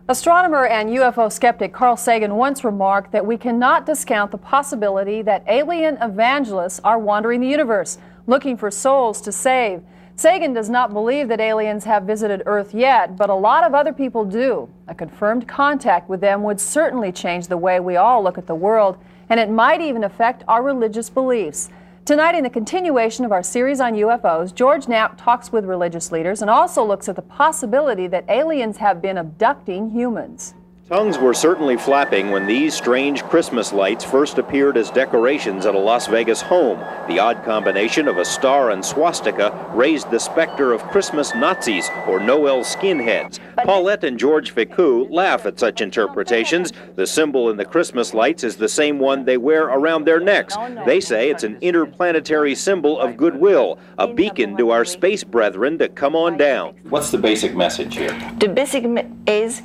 Astronomer and UFO skeptic Carl Sagan once remarked that we cannot discount the possibility that alien evangelists are wandering the universe, looking for souls to save. Sagan does not believe that aliens have visited Earth yet, but a lot of other people do. A confirmed contact with them would certainly change the way we all look at the world, and it might even affect our religious beliefs. Tonight, in the continuation of our series on UFOs, George Knapp talks with religious leaders and also looks at the possibility that aliens have been abducting humans. Tongues were certainly flapping when these strange Christmas lights first appeared as decorations at a Las Vegas home. The odd combination of a star and swastika raised the specter of Christmas Nazis or Noel skinheads. Paulette and George Ficou laugh at such interpretations. The symbol in the Christmas lights is the same one they wear around their necks. They say it's an interplanetary symbol of goodwill, a beacon to our space brethren to come on down. What's the basic message here? The basic is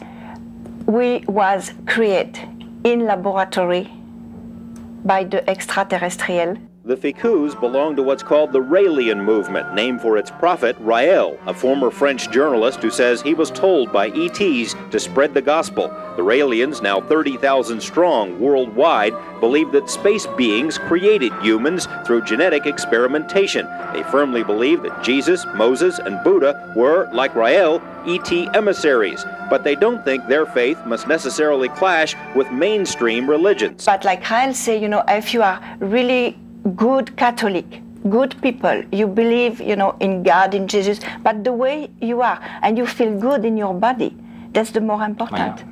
we was created in laboratory by the extraterrestrial. The Ficous belong to what's called the Raelian movement, named for its prophet Rael, a former French journalist who says he was told by ETs to spread the gospel. The Raelians, now 30,000 strong worldwide, believe that space beings created humans through genetic experimentation. They firmly believe that Jesus, Moses, and Buddha were, like Rael, ET emissaries, but they don't think their faith must necessarily clash with mainstream religions. But like Rael say, if you are really good Catholic, good people, you believe, in God, in Jesus, but the way you are, and you feel good in your body, that's the more important.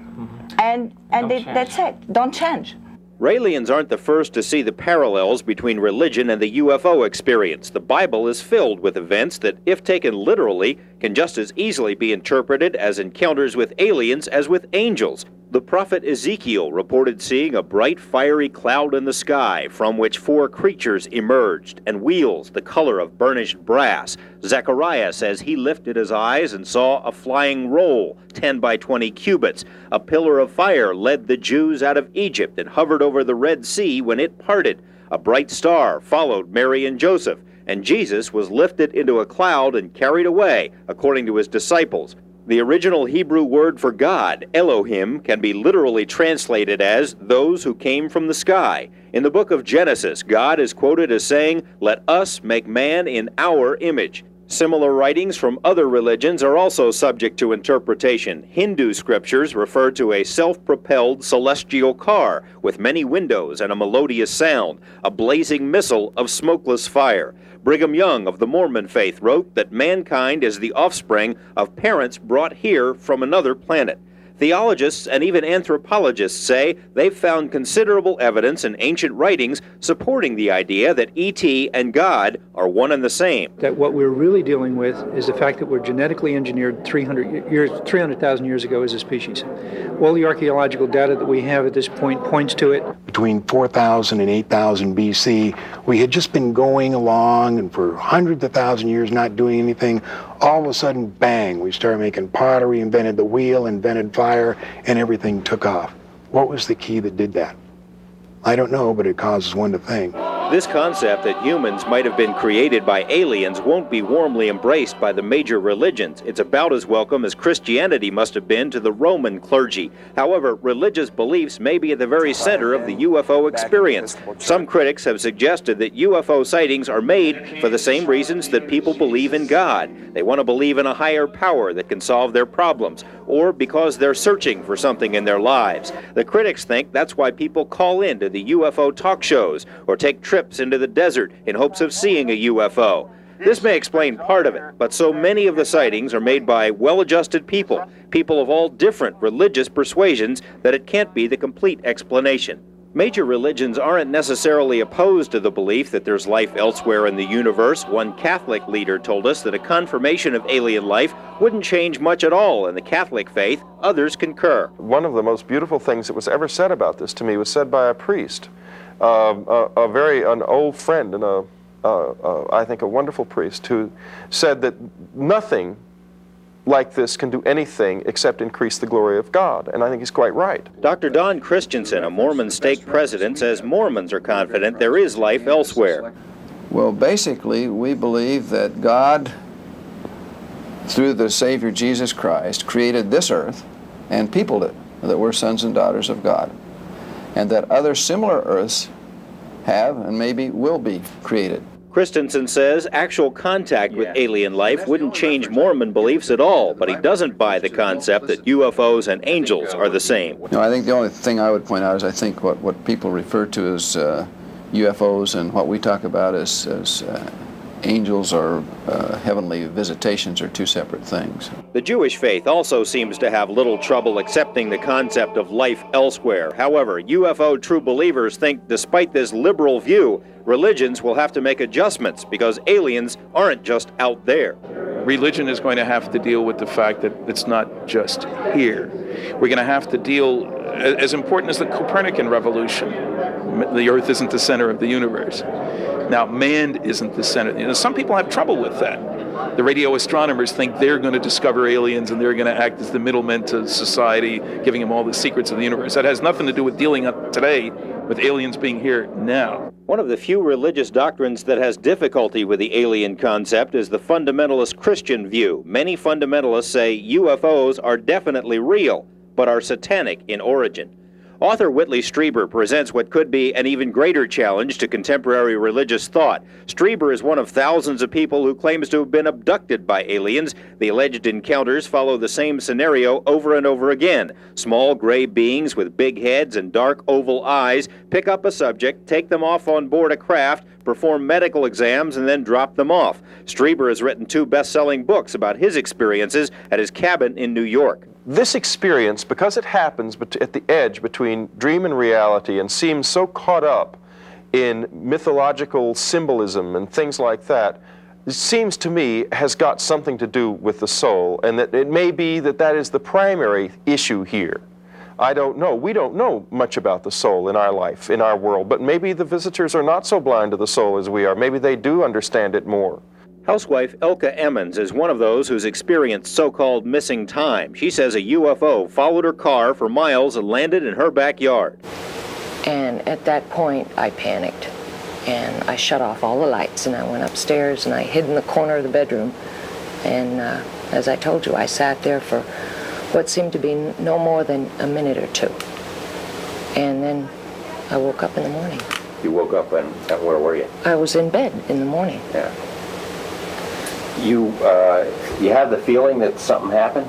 And that's it, don't change. Raelians aren't the first to see the parallels between religion and the UFO experience. The Bible is filled with events that, if taken literally, can just as easily be interpreted as encounters with aliens as with angels. The prophet Ezekiel reported seeing a bright fiery cloud in the sky from which 4 creatures emerged and wheels the color of burnished brass. Zechariah says he lifted his eyes and saw a flying roll, 10 by 20 cubits. A pillar of fire led the Jews out of Egypt and hovered over the Red Sea when it parted. A bright star followed Mary and Joseph, and Jesus was lifted into a cloud and carried away, according to his disciples. The original Hebrew word for God, Elohim, can be literally translated as those who came from the sky. In the book of Genesis, God is quoted as saying, "Let us make man in our image." Similar writings from other religions are also subject to interpretation. Hindu scriptures refer to a self-propelled celestial car with many windows and a melodious sound, a blazing missile of smokeless fire. Brigham Young of the Mormon faith wrote that mankind is the offspring of parents brought here from another planet. Theologists and even anthropologists say they've found considerable evidence in ancient writings supporting the idea that ET and God are one and the same. That what we're really dealing with is the fact that we're genetically engineered 300,000 years ago as a species. All the archaeological data that we have at this point points to it. Between 4,000 and 8,000 BC, we had just been going along and for hundreds of thousand years not doing anything. All of a sudden, bang, we started making pottery, invented the wheel, invented fire, and everything took off. What was the key that did that? I don't know, but it causes one to think. This concept that humans might have been created by aliens won't be warmly embraced by the major religions. It's about as welcome as Christianity must have been to the Roman clergy. However, religious beliefs may be at the very center of the UFO experience. Some critics have suggested that UFO sightings are made for the same reasons that people believe in God. They want to believe in a higher power that can solve their problems, or because they're searching for something in their lives. The critics think that's why people call in to the UFO talk shows or take trips into the desert in hopes of seeing a UFO. This may explain part of it, but so many of the sightings are made by well-adjusted people of all different religious persuasions, that it can't be the complete explanation. Major religions aren't necessarily opposed to the belief that there's life elsewhere in the universe. One Catholic leader told us that a confirmation of alien life wouldn't change much at all in the Catholic faith. Others concur. One of the most beautiful things that was ever said about this to me was said by a priest, an old friend and I think a wonderful priest, who said that nothing like this can do anything except increase the glory of God, and I think he's quite right. Dr. Don Christensen, a Mormon stake president, says Mormons are confident there is life elsewhere. Well, basically, we believe that God, through the Savior Jesus Christ, created this earth and peopled it, that we're sons and daughters of God, and that other similar Earths have and maybe will be created. Christensen says actual contact with alien life wouldn't change Mormon beliefs at all, but he doesn't buy the concept that UFOs and angels are the same. No, I think the only thing I would point out is I think what people refer to as UFOs and what we talk about as angels or heavenly visitations are two separate things. The Jewish faith also seems to have little trouble accepting the concept of life elsewhere. However, UFO true believers think despite this liberal view, religions will have to make adjustments because aliens aren't just out there. Religion is going to have to deal with the fact that it's not just here. We're going to have to deal, as important as the Copernican revolution, the Earth isn't the center of the universe. Now, man isn't the center. Some people have trouble with that. The radio astronomers think they're going to discover aliens and they're going to act as the middlemen to society, giving them all the secrets of the universe. That has nothing to do with dealing today with aliens being here now. One of the few religious doctrines that has difficulty with the alien concept is the fundamentalist Christian view. Many fundamentalists say UFOs are definitely real, but are satanic in origin. Author Whitley Strieber presents what could be an even greater challenge to contemporary religious thought. Strieber is one of thousands of people who claims to have been abducted by aliens. The alleged encounters follow the same scenario over and over again. Small gray beings with big heads and dark oval eyes pick up a subject, take them off on board a craft, perform medical exams, and then drop them off. Strieber has written 2 best-selling books about his experiences at his cabin in New York. This experience, because it happens at the edge between dream and reality and seems so caught up in mythological symbolism and things like that, it seems to me has got something to do with the soul, and that it may be that is the primary issue here. I don't know. We don't know much about the soul in our life, in our world, but maybe the visitors are not so blind to the soul as we are. Maybe they do understand it more. Housewife Elka Emmons is one of those who's experienced so-called missing time. She says a UFO followed her car for miles and landed in her backyard. And at that point, I panicked, and I shut off all the lights, and I went upstairs, and I hid in the corner of the bedroom. And as I told you, I sat there for what seemed to be no more than a minute or 2. And then I woke up in the morning. You woke up and where were you? I was in bed in the morning. Yeah. You have the feeling that something happened?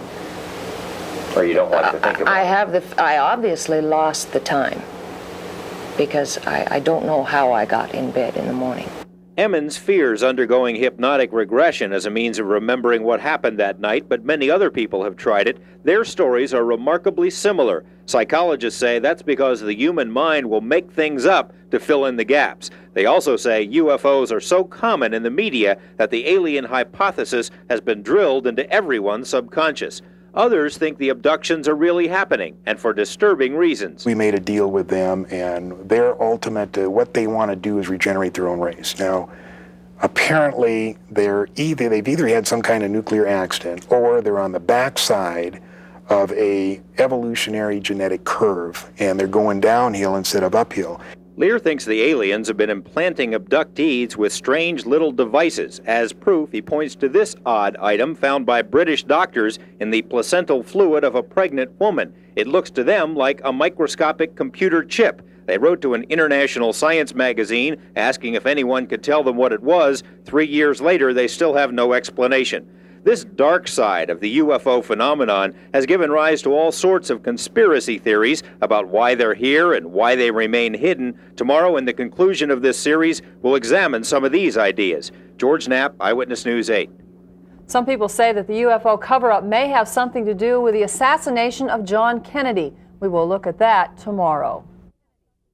Or you don't like to think about it? I obviously lost the time because I don't know how I got in bed in the morning. Emmons fears undergoing hypnotic regression as a means of remembering what happened that night, but many other people have tried it. Their stories are remarkably similar. Psychologists say that's because the human mind will make things up to fill in the gaps. They also say UFOs are so common in the media that the alien hypothesis has been drilled into everyone's subconscious. Others think the abductions are really happening, and for disturbing reasons. We made a deal with them, and their ultimate, what they want to do is regenerate their own race. Now, apparently, they've either had some kind of nuclear accident, or they're on the backside of a evolutionary genetic curve, and they're going downhill instead of uphill. Lear thinks the aliens have been implanting abductees with strange little devices. As proof, he points to this odd item found by British doctors in the placental fluid of a pregnant woman. It looks to them like a microscopic computer chip. They wrote to an international science magazine asking if anyone could tell them what it was. 3 years later, they still have no explanation. This dark side of the UFO phenomenon has given rise to all sorts of conspiracy theories about why they're here and why they remain hidden. Tomorrow, in the conclusion of this series, we'll examine some of these ideas. George Knapp, Eyewitness News 8. Some people say that the UFO cover-up may have something to do with the assassination of John Kennedy. We will look at that tomorrow.